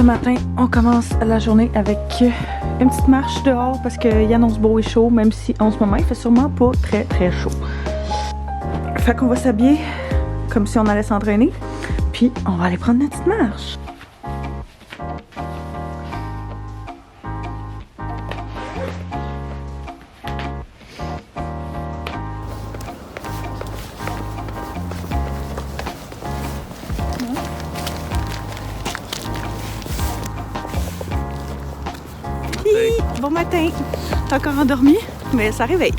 matin, on commence la journée avec une petite marche dehors parce qu'il annonce beau et chaud, même si en ce moment il fait sûrement pas très chaud. Fait qu'on va s'habiller comme si on allait s'entraîner, puis on va aller prendre notre petite marche. Bon matin! T'es encore endormi, mais ça réveille.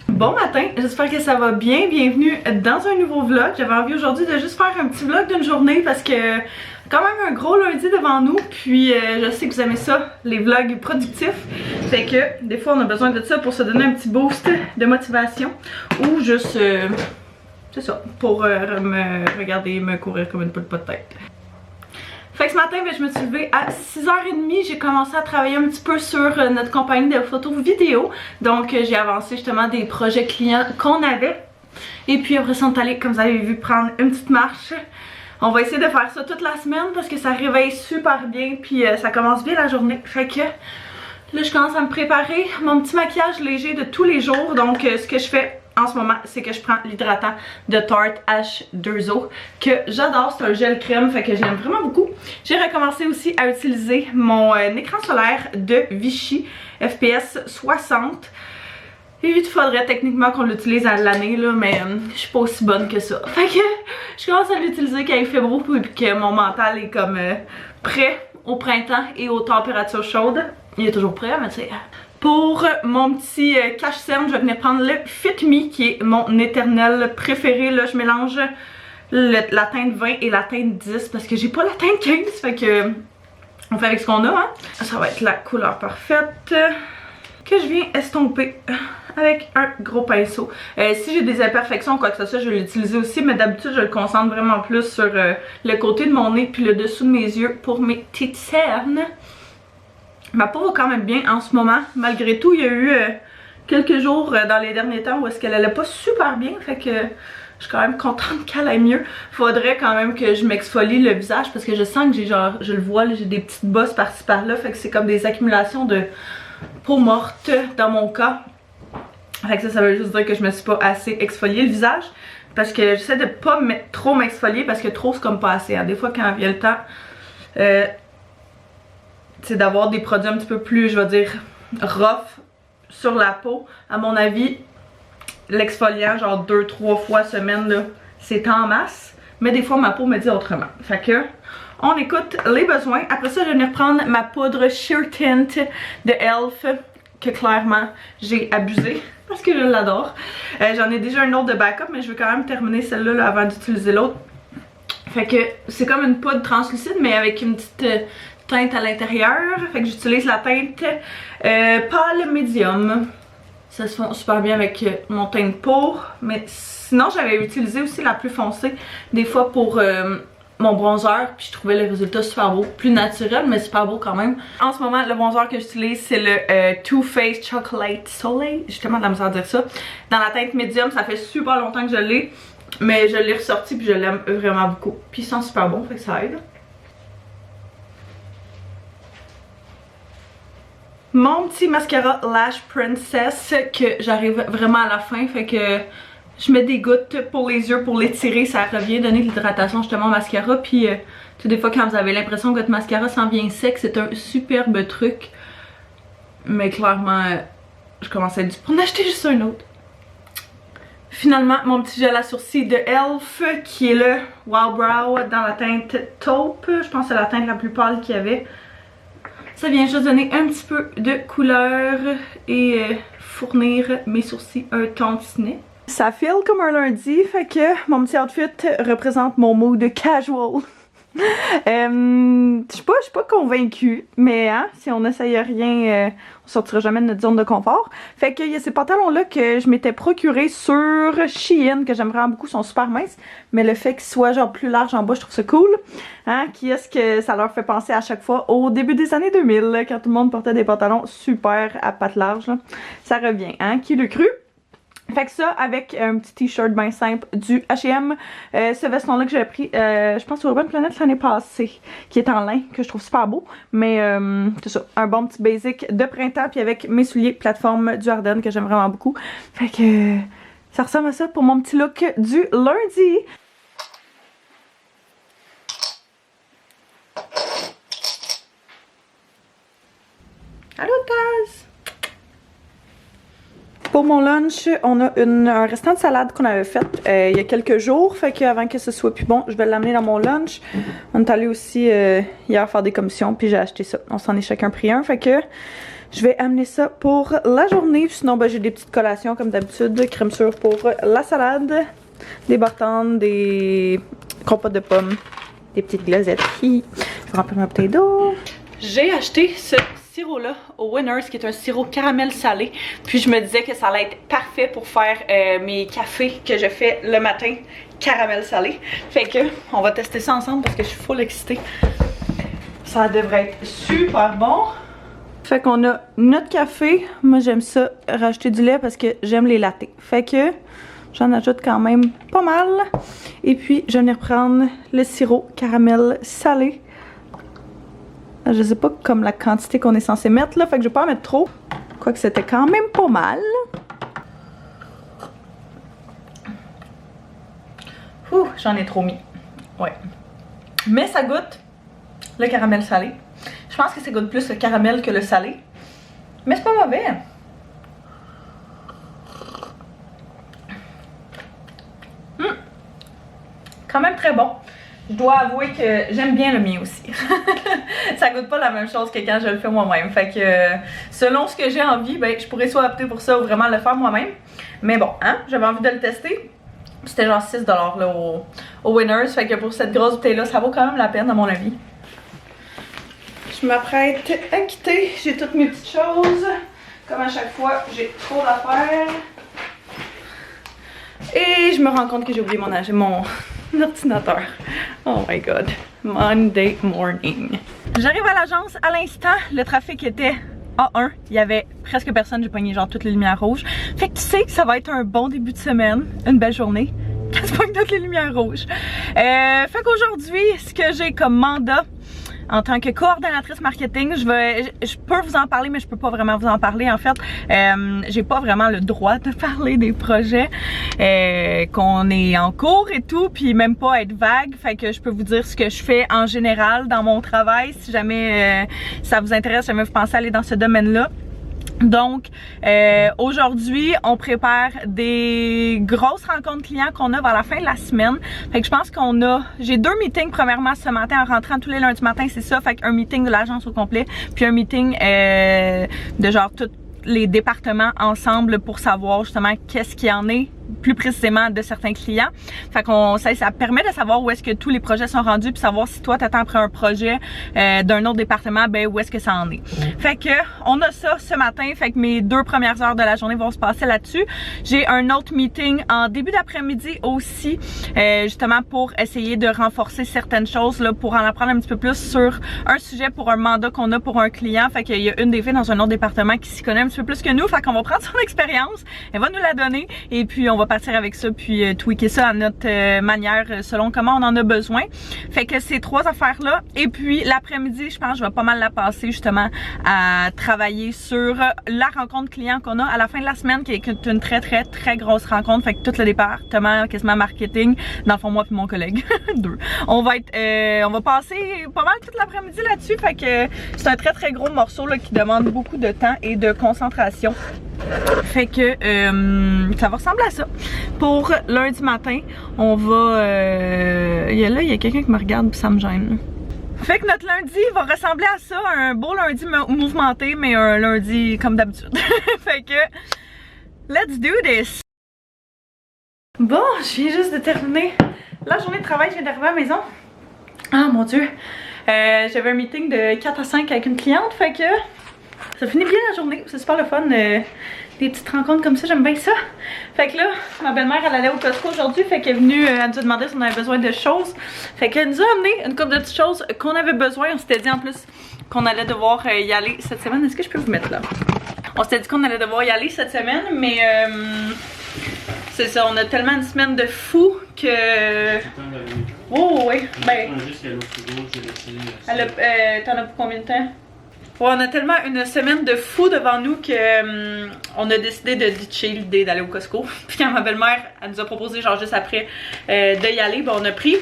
Bon matin, j'espère que ça va bien. Bienvenue dans un nouveau vlog. J'avais envie aujourd'hui de juste faire un petit vlog d'une journée parce que quand même un gros lundi devant nous. Puis je sais que vous aimez ça, les vlogs productifs. Fait que des fois on a besoin de ça pour se donner un petit boost de motivation. Ou juste, c'est ça, pour me regarder me courir comme une poule pas de tête. Fait que ce matin, je me suis levée à 6h30, j'ai commencé à travailler un petit peu sur notre compagnie de photos vidéo. Donc j'ai avancé justement des projets clients qu'on avait. Et puis après ça, on est allé, comme vous avez vu, prendre une petite marche. On va essayer de faire ça toute la semaine parce que ça réveille super bien, puis ça commence bien la journée. Fait que là, je commence à me préparer mon petit maquillage léger de tous les jours. Donc ce que je fais en ce moment, c'est que je prends l'hydratant de Tarte H2O que j'adore, c'est un gel crème, fait que je l'aime vraiment beaucoup. J'ai recommencé aussi à utiliser mon écran solaire de Vichy FPS 60. Il faudrait techniquement qu'on l'utilise à l'année là, mais je suis pas aussi bonne que ça. Fait que je commence à l'utiliser quand il fait beau et que mon mental est comme prêt au printemps et aux températures chaudes. Il est toujours prêt, mais tu sais. Pour mon petit cache-cerne, je vais venir prendre le Fit Me qui est mon éternel préféré. Là, je mélange la teinte 20 et la teinte 10 parce que j'ai pas la teinte 15. Fait que on fait avec ce qu'on a. Hein. Ça va être la couleur parfaite que je viens estomper avec un gros pinceau. Si j'ai des imperfections ou quoi que ce soit, je vais l'utiliser aussi. Mais d'habitude, je le concentre vraiment plus sur le côté de mon nez puis le dessous de mes yeux pour mes petites cernes. Ma peau va quand même bien en ce moment. Malgré tout, il y a eu quelques jours dans les derniers temps où est-ce qu'elle allait pas super bien. Fait que je suis quand même contente qu'elle aille mieux. Faudrait quand même que je m'exfolie le visage parce que je sens que j'ai genre, je le vois, j'ai des petites bosses par-ci par-là. Fait que c'est comme des accumulations de peau morte dans mon cas. Fait que ça veut juste dire que je me suis pas assez exfolié le visage. Parce que j'essaie de pas trop m'exfolier parce que trop c'est comme pas assez. Hein. Des fois quand vient le temps... c'est d'avoir des produits un petit peu plus, je vais dire, rough sur la peau. À mon avis, l'exfoliant, genre 2-3 fois semaine, là, c'est en masse. Mais des fois, ma peau me dit autrement. Fait que, on écoute les besoins. Après ça, je vais venir prendre ma poudre Sheer Tint de e.l.f. que clairement, j'ai abusé parce que je l'adore. J'en ai déjà une autre de backup, mais je veux quand même terminer celle-là là, avant d'utiliser l'autre. Fait que, c'est comme une poudre translucide, mais avec une petite... teinte à l'intérieur, fait que j'utilise la teinte pâle médium. Ça se fond super bien avec mon teint de peau, mais sinon j'avais utilisé aussi la plus foncée des fois pour mon bronzer, puis je trouvais le résultat super beau, plus naturel mais super beau quand même. En ce moment le bronzer que j'utilise c'est le Too Faced Chocolate Soleil, justement de la misère à dire ça, dans la teinte médium. Ça fait super longtemps que je l'ai, mais je l'ai ressorti puis je l'aime vraiment beaucoup, puis il sent super bon, fait que ça aide. Mon petit mascara Lash Princess que j'arrive vraiment à la fin, fait que je mets des gouttes pour les yeux pour l'étirer, ça revient donner de l'hydratation justement au mascara. Puis tu sais, des fois quand vous avez l'impression que votre mascara s'en vient sec, c'est un superbe truc. Mais clairement, je commence à être due pour en acheter juste un autre. Finalement, mon petit gel à sourcils de e.l.f. qui est le Wow Brow dans la teinte taupe. Je pense que c'est la teinte la plus pâle qu'il y avait. Ça vient juste donner un petit peu de couleur et fournir mes sourcils un tantinet. Ça feel comme un lundi, fait que mon petit outfit représente mon mood casual. Je suis pas convaincue, mais hein, si on n'essaye rien, on sortira jamais de notre zone de confort. Fait qu'il y a ces pantalons-là que je m'étais procuré sur Shein, que j'aime vraiment beaucoup, sont super minces, mais le fait qu'ils soient genre plus larges en bas, je trouve ça cool. Hein, qui est-ce que ça leur fait penser à chaque fois au début des années 2000, là, quand tout le monde portait des pantalons super à pattes larges, là. Ça revient, hein, qui le cru? Fait que ça, avec un petit t-shirt bien simple du H&M. Ce veston-là que j'ai pris, je pense, sur Urban Planet l'année passée, qui est en lin, que je trouve super beau. Mais c'est ça, un bon petit basic de printemps, puis avec mes souliers plateforme du Ardennes, que j'aime vraiment beaucoup. Fait que ça ressemble à ça pour mon petit look du lundi. Allô, Taz! Pour mon lunch, on a un restant de salade qu'on avait fait il y a quelques jours. Fait qu'avant que ce soit plus bon, je vais l'amener dans mon lunch. On est allé aussi hier faire des commissions, puis j'ai acheté ça. On s'en est chacun pris un. Fait que je vais amener ça pour la journée. Sinon, ben, j'ai des petites collations comme d'habitude. Crème sûre pour la salade, des bartendes, des compotes de pommes, des petites glacettes. Je vais remplir ma bouteille d'eau. J'ai acheté ce sirop-là au Winners, qui est un sirop caramel salé. Puis je me disais que ça allait être parfait pour faire mes cafés que je fais le matin caramel salé. Fait que on va tester ça ensemble parce que je suis full excitée. Ça devrait être super bon. Fait qu'on a notre café. Moi j'aime ça rajouter du lait parce que j'aime les lattés. Fait que j'en ajoute quand même pas mal. Et puis je vais reprendre le sirop caramel salé. Je sais pas comme la quantité qu'on est censé mettre là, fait que je vais pas en mettre trop. Quoique c'était quand même pas mal. Ouh, j'en ai trop mis. Ouais. Mais ça goûte le caramel salé. Je pense que ça goûte plus le caramel que le salé. Mais c'est pas mauvais. Quand même très bon. Je dois avouer que j'aime bien le mien aussi. Ça goûte pas la même chose que quand je le fais moi-même. Fait que selon ce que j'ai envie, ben, je pourrais soit opter pour ça ou vraiment le faire moi-même. Mais bon, hein, j'avais envie de le tester. C'était genre 6$ là, au Winners. Fait que pour cette grosse bouteille-là, ça vaut quand même la peine à mon avis. Je m'apprête à quitter. J'ai toutes mes petites choses. Comme à chaque fois, j'ai trop d'affaires. Et je me rends compte que j'ai oublié mon ordinateur. Oh my god. Monday morning. J'arrive à l'agence à l'instant. Le trafic était A1. Il y avait presque personne. J'ai pogné genre toutes les lumières rouges. Fait que tu sais que ça va être un bon début de semaine. Une belle journée. Quand tu pognes toutes les lumières rouges. Fait qu'aujourd'hui, ce que j'ai comme mandat en tant que coordonnatrice marketing, je peux vous en parler, mais je peux pas vraiment vous en parler en fait. J'ai pas vraiment le droit de parler des projets qu'on est en cours et tout, puis même pas être vague. Fait que je peux vous dire ce que je fais en général dans mon travail, si jamais ça vous intéresse, si jamais vous pensez aller dans ce domaine-là. Donc, aujourd'hui, on prépare des grosses rencontres clients qu'on a vers la fin de la semaine. Fait que je pense j'ai 2 meetings premièrement ce matin en rentrant tous les lundis matin, c'est ça. Fait qu'un meeting de l'agence au complet, puis un meeting de genre tous les départements ensemble pour savoir justement qu'est-ce qu'il y en est plus précisément de certains clients. Fait qu'on ça permet de savoir où est-ce que tous les projets sont rendus, puis savoir si toi t'attends après un projet d'un autre département, ben où est-ce que ça en est. Fait que on a ça ce matin, fait que mes 2 premières heures de la journée vont se passer là-dessus. J'ai un autre meeting en début d'après-midi aussi, justement pour essayer de renforcer certaines choses là, pour en apprendre un petit peu plus sur un sujet pour un mandat qu'on a pour un client. Fait qu'il y a une des filles dans un autre département qui s'y connaît un petit peu plus que nous, fait qu'on va prendre son expérience, elle va nous la donner et puis on va partir avec ça puis tweaker ça à notre manière selon comment on en a besoin. Fait que ces 3 affaires-là. Et puis l'après-midi, je pense que je vais pas mal la passer justement à travailler sur la rencontre client qu'on a à la fin de la semaine, qui est une très grosse rencontre. Fait que tout le département, quasiment marketing, dans le fond moi puis mon collègue, 2. On va passer pas mal toute l'après-midi là-dessus. Fait que c'est un très gros morceau là, qui demande beaucoup de temps et de concentration. Fait que ça va ressembler à ça. Pour lundi matin, on va... il y a quelqu'un qui me regarde puis ça me gêne. Fait que notre lundi va ressembler à ça, un beau lundi mouvementé, mais un lundi comme d'habitude. Fait que, let's do this! Bon, je viens juste de terminer la journée de travail, je viens d'arriver à la maison. Ah mon dieu! J'avais un meeting de 4 à 5 avec une cliente, fait que ça finit bien la journée. C'est super le fun. Des petites rencontres comme ça, j'aime bien ça. Fait que là, ma belle-mère, elle allait au Costco aujourd'hui, fait qu'elle est venue, elle nous a demandé si on avait besoin de choses. Fait qu'elle nous a amené une couple de petites choses qu'on avait besoin. On s'était dit en plus qu'on allait devoir y aller cette semaine. Est-ce que je peux vous mettre là? On s'était dit qu'on allait devoir y aller cette semaine, mais c'est ça, on a tellement une semaine de fou que... Oh oui, ben... T'en as pour combien de temps? Ouais, on a tellement une semaine de fou devant nous que on a décidé de ditcher l'idée d'aller au Costco. Puis quand ma belle-mère, elle nous a proposé genre juste après de y aller, ben on a pris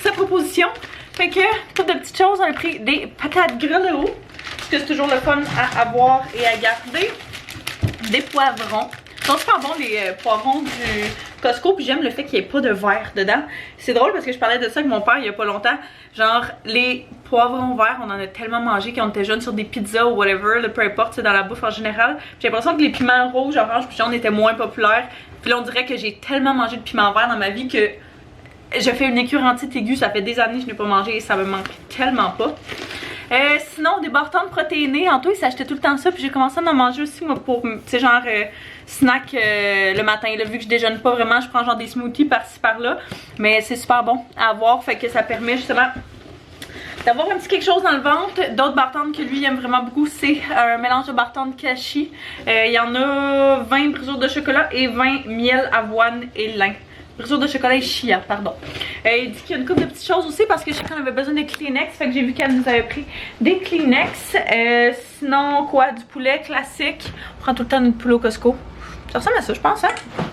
sa proposition. Fait que, toutes de petites choses, on a pris des patates grelots, parce que c'est toujours le fun à avoir et à garder. Des poivrons. Ils sont super bons les poivrons du Costco, puis j'aime le fait qu'il n'y ait pas de verre dedans. C'est drôle parce que je parlais de ça avec mon père il y a pas longtemps. Genre, les poivrons verts, on en a tellement mangé quand on était jeunes sur des pizzas ou whatever, peu importe, c'est dans la bouffe en général. J'ai l'impression que les piments rouges, orange puis jaune étaient moins populaires. Puis là, on dirait que j'ai tellement mangé de piments verts dans ma vie que je fais une écurantite aiguë. Ça fait des années que je n'ai pas mangé et ça me manque tellement pas. Sinon, des bâtons protéinés. Anto, il s'achetait tout le temps ça. Puis j'ai commencé à en manger aussi, moi, pour, tu sais, genre, snack le matin. Là, vu que je déjeune pas vraiment, je prends genre des smoothies par-ci par-là. Mais c'est super bon à avoir. Fait que ça permet justement d'avoir un petit quelque chose dans le ventre. D'autres bartendes que lui il aime vraiment beaucoup, c'est un mélange de bartendes kashi. Il y en a 20 brisures de chocolat et 20 miel, avoine et lin. Brisure de chocolat et chia, pardon. Il dit qu'il y a une couple de petites choses aussi parce que je sais qu'on avait besoin de Kleenex. Fait que j'ai vu qu'elle nous avait pris des Kleenex. Sinon, quoi? Du poulet classique. On prend tout le temps notre poulet au Costco. Ça ressemble à ça, je pense, hein?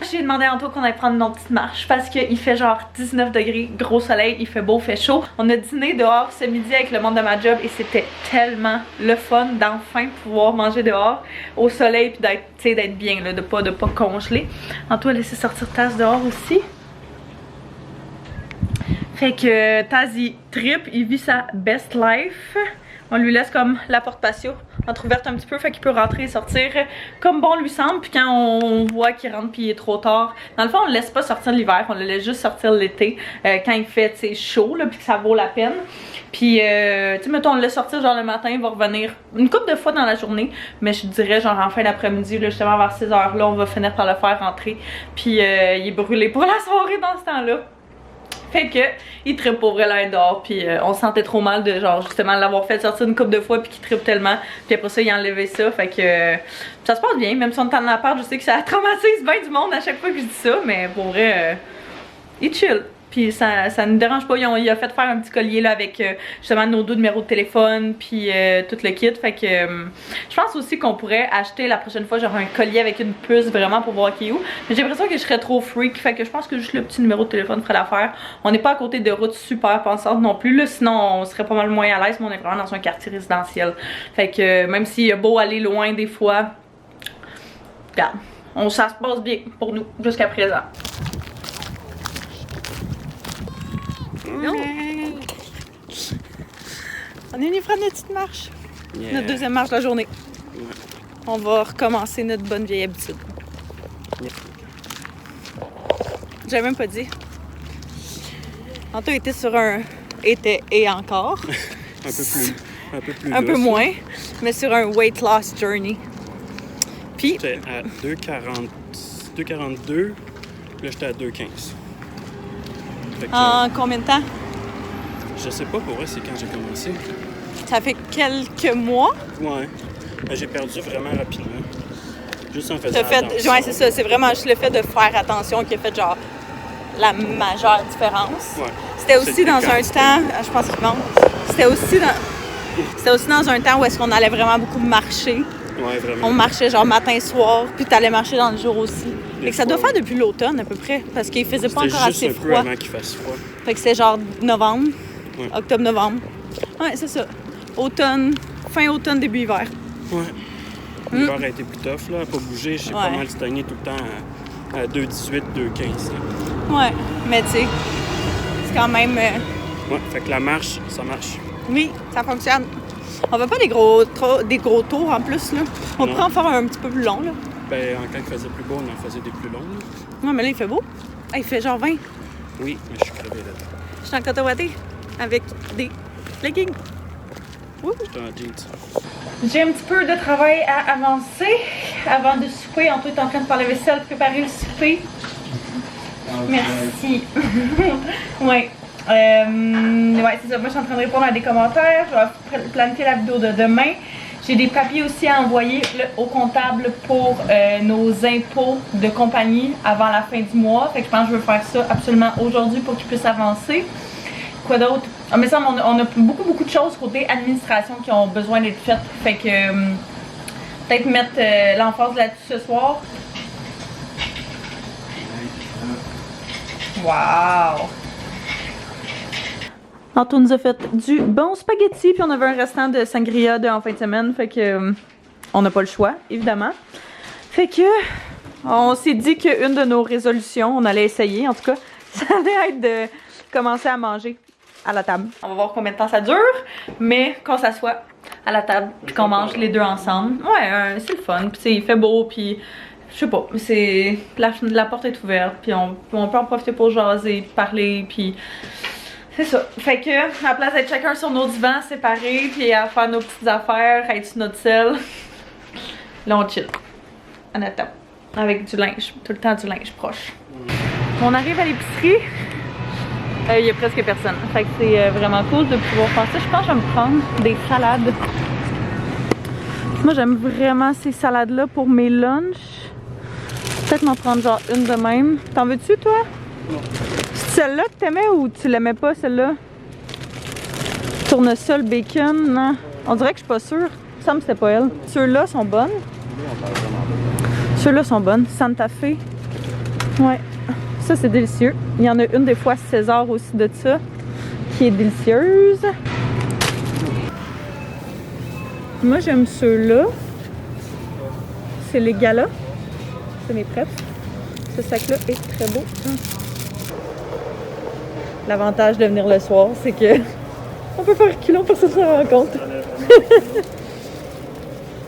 J'ai demandé à Anto qu'on aille prendre une petite marche parce qu'il fait genre 19 degrés, gros soleil, il fait beau, il fait chaud. On a dîné dehors ce midi avec le monde de ma job et c'était tellement le fun d'enfin pouvoir manger dehors au soleil puis d'être bien, là, de pas congeler. Anto a laissé sortir Taz dehors aussi. Fait que Taz il trippe, il vit sa best life. On lui laisse comme la porte patio entrouverte un petit peu, fait qu'il peut rentrer et sortir comme bon lui semble. Puis quand on voit qu'il rentre puis il est trop tard, dans le fond on le laisse pas sortir l'hiver, on le laisse juste sortir l'été quand il fait chaud là, puis que ça vaut la peine. Puis tu sais, mettons on le laisse sortir genre le matin, il va revenir une couple de fois dans la journée, mais je dirais genre en fin d'après-midi, justement vers 6 h là, on va finir par le faire rentrer. Puis il est brûlé pour la soirée dans ce temps-là. Fait que il trippe pour vrai là dehors, puis on se sentait trop mal de genre justement l'avoir fait sortir une couple de fois puis qu'il trippe tellement, puis après ça il a enlevé ça, fait que ça se passe bien, même si on est en appart, je sais que ça traumatise bien du monde à chaque fois que je dis ça, mais pour vrai il chill. Puis ça ne dérange pas, il a fait faire un petit collier là avec justement nos 2 numéros de téléphone puis tout le kit. Fait que je pense aussi qu'on pourrait acheter la prochaine fois genre un collier avec une puce vraiment pour voir qui est où. Mais j'ai l'impression que je serais trop freak, fait que je pense que juste le petit numéro de téléphone ferait l'affaire. On n'est pas à côté de routes super pensantes non plus là, sinon on serait pas mal moins à l'aise, mais on est vraiment dans un quartier résidentiel. Fait que même s'il a beau aller loin des fois, regarde, ça se passe bien pour nous jusqu'à présent. Non. On est venu prendre notre petite marche. Yeah. Notre deuxième marche de la journée. Yeah. On va recommencer notre bonne vieille habitude. Yeah. J'avais même pas dit. Anto était sur un... et encore. un peu moins. Mais sur un weight loss journey. Puis... J'étais à 2,42. Là, j'étais à 2,15. En combien de temps? Je sais pas, pour vrai, c'est quand j'ai commencé. Ça fait quelques mois? Ouais. J'ai perdu vraiment rapidement. Juste en faisant attention. Ouais, c'est ça. C'est vraiment juste le fait de faire attention qui a fait genre la majeure différence. Ouais. C'était aussi dans un temps... Je pense qu'il manque. C'était aussi dans un temps où est-ce qu'on allait vraiment beaucoup marcher. Ouais, vraiment. On marchait genre matin-soir, puis t'allais marcher dans le jour aussi. Fait que ça doit faire depuis l'automne à peu près, parce qu'il faisait pas encore assez froid. C'était juste un peu avant qu'il fasse froid. Fait que c'est genre novembre, ouais. Octobre-novembre. Ouais, c'est ça. Automne, fin automne, début hiver. Ouais. L'hiver a été plus tough, là, à pas bouger. J'ai pas mal stagné tout le temps à 2,18, 2,15. Ouais, mais tu sais, c'est quand même... Ouais, fait que la marche, ça marche. Oui, ça fonctionne. On veut pas des gros tours en plus, là. On pourrait en faire un petit peu plus long, là. Ben, quand il faisait plus beau, on en faisait des plus longs, là. Non, mais là, il fait beau. Il fait genre 20. Oui, mais je suis crevé là. Je suis en Cotawaté. avec des leggings. C'est un jeans. J'ai un petit peu de travail à avancer avant de souper. Antoine est en train de faire la vaisselle, préparer le souper. Merci. Ouais. Ouais, c'est ça. Moi, je suis en train de répondre à des commentaires. Je vais planifier la vidéo de demain. J'ai des papiers aussi à envoyer au comptable pour nos impôts de compagnie avant la fin du mois. Fait que je pense que je veux faire ça absolument aujourd'hui pour qu'ils puissent avancer. Quoi d'autre? Ah, mais ça, on a beaucoup de choses côté administration qui ont besoin d'être faites. Fait que peut-être mettre l'emphase là-dessus ce soir. Wow! Anto nous a fait du bon spaghetti, puis on avait un restant de sangria en fin de semaine, fait que on n'a pas le choix, évidemment. Fait que on s'est dit qu'une de nos résolutions, on allait essayer en tout cas, ça allait être de commencer à manger à la table. On va voir combien de temps ça dure, mais qu'on s'assoit à la table, puis qu'on mange les deux ensemble. Ouais, c'est le fun, puis il fait beau, puis je sais pas, c'est la porte est ouverte, puis on peut en profiter pour jaser, parler, puis c'est ça. Fait que, à la place d'être chacun sur nos divans séparés, puis à faire nos petites affaires, à être sur notre selle, là on chill. En attendant. Avec du linge. Tout le temps du linge proche. On arrive à l'épicerie. Il y a presque personne. Fait que c'est vraiment cool de pouvoir faire ça. Je pense que je vais me prendre des salades. Moi, j'aime vraiment ces salades-là pour mes lunchs. Peut-être m'en prendre genre une de même. T'en veux-tu, toi? Non. C'est celle-là que t'aimais ou tu l'aimais pas, celle-là? Tournesol, bacon, non? On dirait que je suis pas sûre. Il me semble que c'était pas elle. Ceux-là sont bonnes. Ceux-là sont bonnes. Santa Fe. Ouais. Ça, c'est délicieux. Il y en a une des fois César aussi de ça, qui est délicieuse. Moi, j'aime ceux-là. C'est les galas. C'est mes prêts. Ce sac-là est très beau. L'avantage de venir le soir, c'est que on peut faire reculons pour se rendre compte.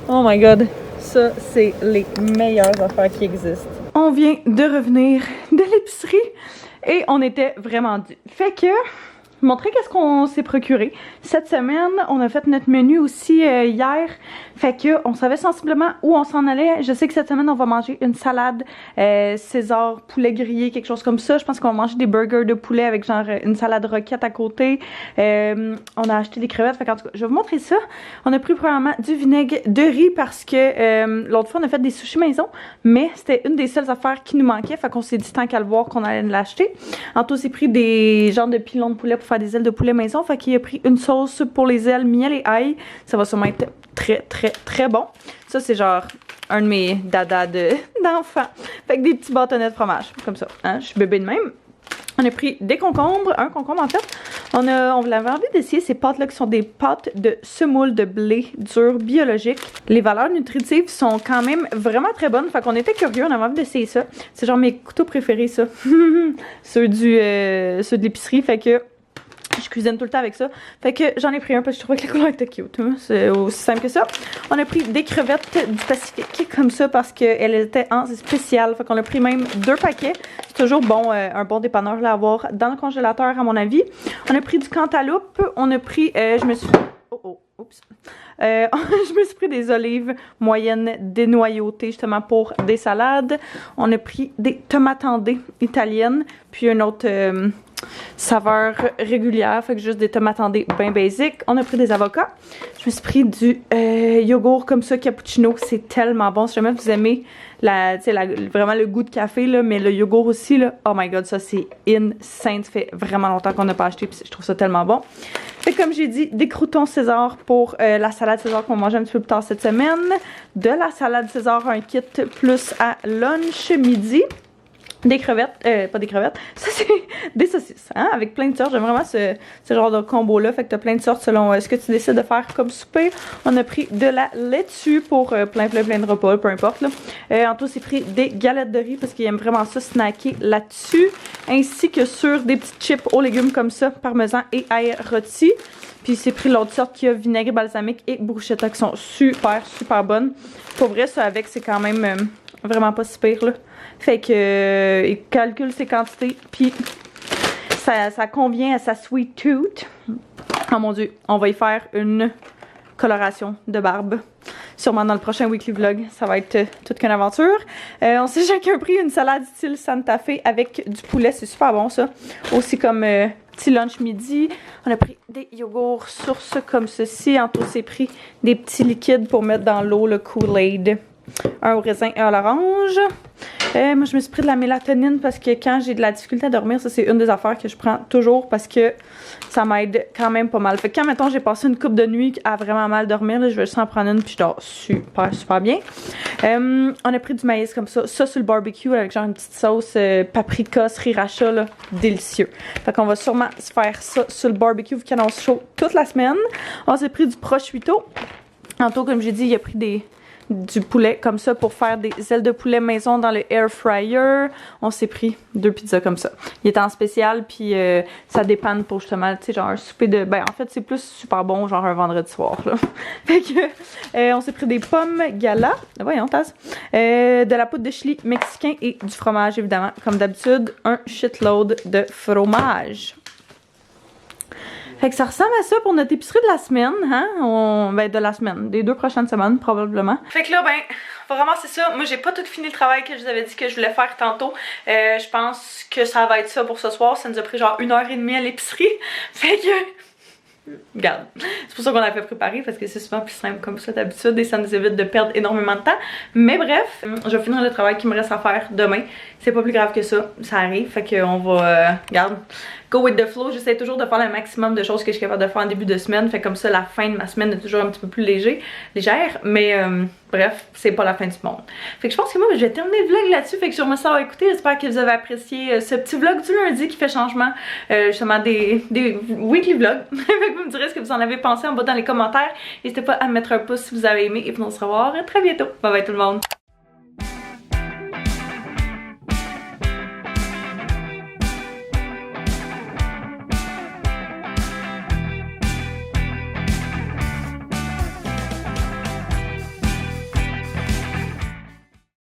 Oh my god, ça c'est les meilleures affaires qui existent. On vient de revenir de l'épicerie et on était vraiment dû. Fait que montrer qu'est-ce qu'on s'est procuré. Cette semaine, on a fait notre menu aussi hier. Fait que on savait sensiblement où on s'en allait. Je sais que cette semaine, on va manger une salade César, poulet grillé, quelque chose comme ça. Je pense qu'on va manger des burgers de poulet avec genre une salade roquette à côté. On a acheté des crevettes. Fait qu'en tout cas, je vais vous montrer ça. On a pris probablement du vinaigre de riz parce que l'autre fois, on a fait des sushis maison. Mais c'était une des seules affaires qui nous manquait. Fait qu'on s'est dit tant qu'à le voir qu'on allait l'acheter. Anto s'est pris des genres de pilons de poulet pour faire des ailes de poulet maison. Fait qu'il a pris une sauce pour les ailes, miel et ail. Ça va sûrement être très bon. Ça, c'est genre un de mes dadas d'enfants. Fait que des petits bâtonnets de fromage. Comme ça. Hein? Je suis bébé de même. On a pris des concombres. Un concombre, en fait. On avait envie d'essayer ces pâtes-là qui sont des pâtes de semoule de blé dur biologique. Les valeurs nutritives sont quand même vraiment très bonnes. Fait qu'on était curieux. On avait envie d'essayer ça. C'est genre mes couteaux préférés, ça. ceux de l'épicerie. Fait que je cuisine tout le temps avec ça. Fait que j'en ai pris un parce que je trouvais que la couleur était cute. Hein? C'est aussi simple que ça. On a pris des crevettes du Pacifique comme ça parce qu'elles étaient en spécial. Fait qu'on a pris même 2 paquets. C'est toujours bon, un bon dépanneur là, à avoir dans le congélateur à mon avis. On a pris du cantaloupe. On a pris, je me suis pris des olives moyennes dénoyautées justement pour des salades. On a pris des tomates andées italiennes. Puis une autre saveur régulière, fait que juste des tomates andées bien basiques. On a pris des avocats. Je me suis pris du yogourt comme ça, cappuccino. C'est tellement bon. Si jamais vous aimez vraiment le goût de café, là, mais le yogourt aussi, là, oh my god, ça c'est insane. Ça fait vraiment longtemps qu'on n'a pas acheté, puis je trouve ça tellement bon. Fait que comme j'ai dit, des croûtons César pour la salade César qu'on va manger un petit peu plus tard cette semaine. De la salade César, un kit plus à lunch midi. Des crevettes, pas des crevettes, ça c'est des saucisses, hein, avec plein de sortes. J'aime vraiment ce genre de combo-là, fait que t'as plein de sortes selon ce que tu décides de faire comme souper. On a pris de la laitue pour plein de repas, peu importe, là. En tout, c'est pris des galettes de riz parce qu'il aime vraiment ça, snacker là-dessus, ainsi que sur des petites chips aux légumes comme ça, parmesan et ail rôti. Puis c'est pris l'autre sorte qui a vinaigre balsamique et bruschetta qui sont super bonnes. Pour vrai, ça avec, c'est quand même vraiment pas si pire, là. Fait que il calcule ses quantités, puis ça convient à sa sweet tooth. Oh mon dieu, on va y faire une coloration de barbe. Sûrement dans le prochain weekly vlog, ça va être toute qu'une aventure. On s'est chacun pris une salade style Santa Fe avec du poulet, c'est super bon ça. Aussi comme petit lunch midi. On a pris des yogourts sources comme ceci. Anto s'est pris des petits liquides pour mettre dans l'eau, le Kool-Aid. Un au raisin et à l'orange. Moi, je me suis pris de la mélatonine parce que quand j'ai de la difficulté à dormir, ça c'est une des affaires que je prends toujours parce que ça m'aide quand même pas mal. Fait que quand, mettons, j'ai passé une couple de nuit à vraiment mal dormir, là, je vais juste en prendre une puis je dors super bien. On a pris du maïs comme ça sur le barbecue avec genre une petite sauce paprika, sriracha, là, délicieux. Fait qu'on va sûrement se faire ça sur le barbecue vu qu'il annonce chaud toute la semaine. On s'est pris du prosciutto. Tantôt, comme j'ai dit, il a pris du poulet comme ça pour faire des ailes de poulet maison dans le air fryer. On s'est pris 2 pizzas comme ça. Il était en spécial puis ça dépanne pour justement, tu sais, genre un souper de... Ben en fait c'est plus super bon genre un vendredi soir là. Fait que on s'est pris des pommes gala, voyons tasse, de la poudre de chili mexicain et du fromage évidemment. Comme d'habitude, un shitload de fromage. Fait que ça ressemble à ça pour notre épicerie de la semaine, hein? Ben, de la semaine, des 2 prochaines semaines, probablement. Fait que là, ben, faut ramasser ça. Moi, j'ai pas tout fini le travail que je vous avais dit que je voulais faire tantôt. Je pense que ça va être ça pour ce soir. Ça nous a pris genre 1h30 à l'épicerie. Fait que... Regarde, c'est pour ça qu'on a fait préparer parce que c'est souvent plus simple comme ça d'habitude et ça nous évite de perdre énormément de temps. Mais bref, je vais finir le travail qui me reste à faire demain. C'est pas plus grave que ça, ça arrive. Fait qu'on va, regarde, go with the flow. J'essaie toujours de faire le maximum de choses que je suis capable de faire en début de semaine. Fait comme ça, la fin de ma semaine est toujours un petit peu plus légère. Mais bref, c'est pas la fin du monde. Fait que je pense que moi, je vais terminer le vlog là-dessus. Fait que je vous remercie d'avoir écouté. J'espère que vous avez apprécié ce petit vlog du lundi qui fait changement justement des weekly vlogs. Fait que vous me direz ce que vous en avez pensé en bas dans les commentaires. N'hésitez pas à mettre un pouce si vous avez aimé et puis on se revoit très bientôt. Bye bye tout le monde!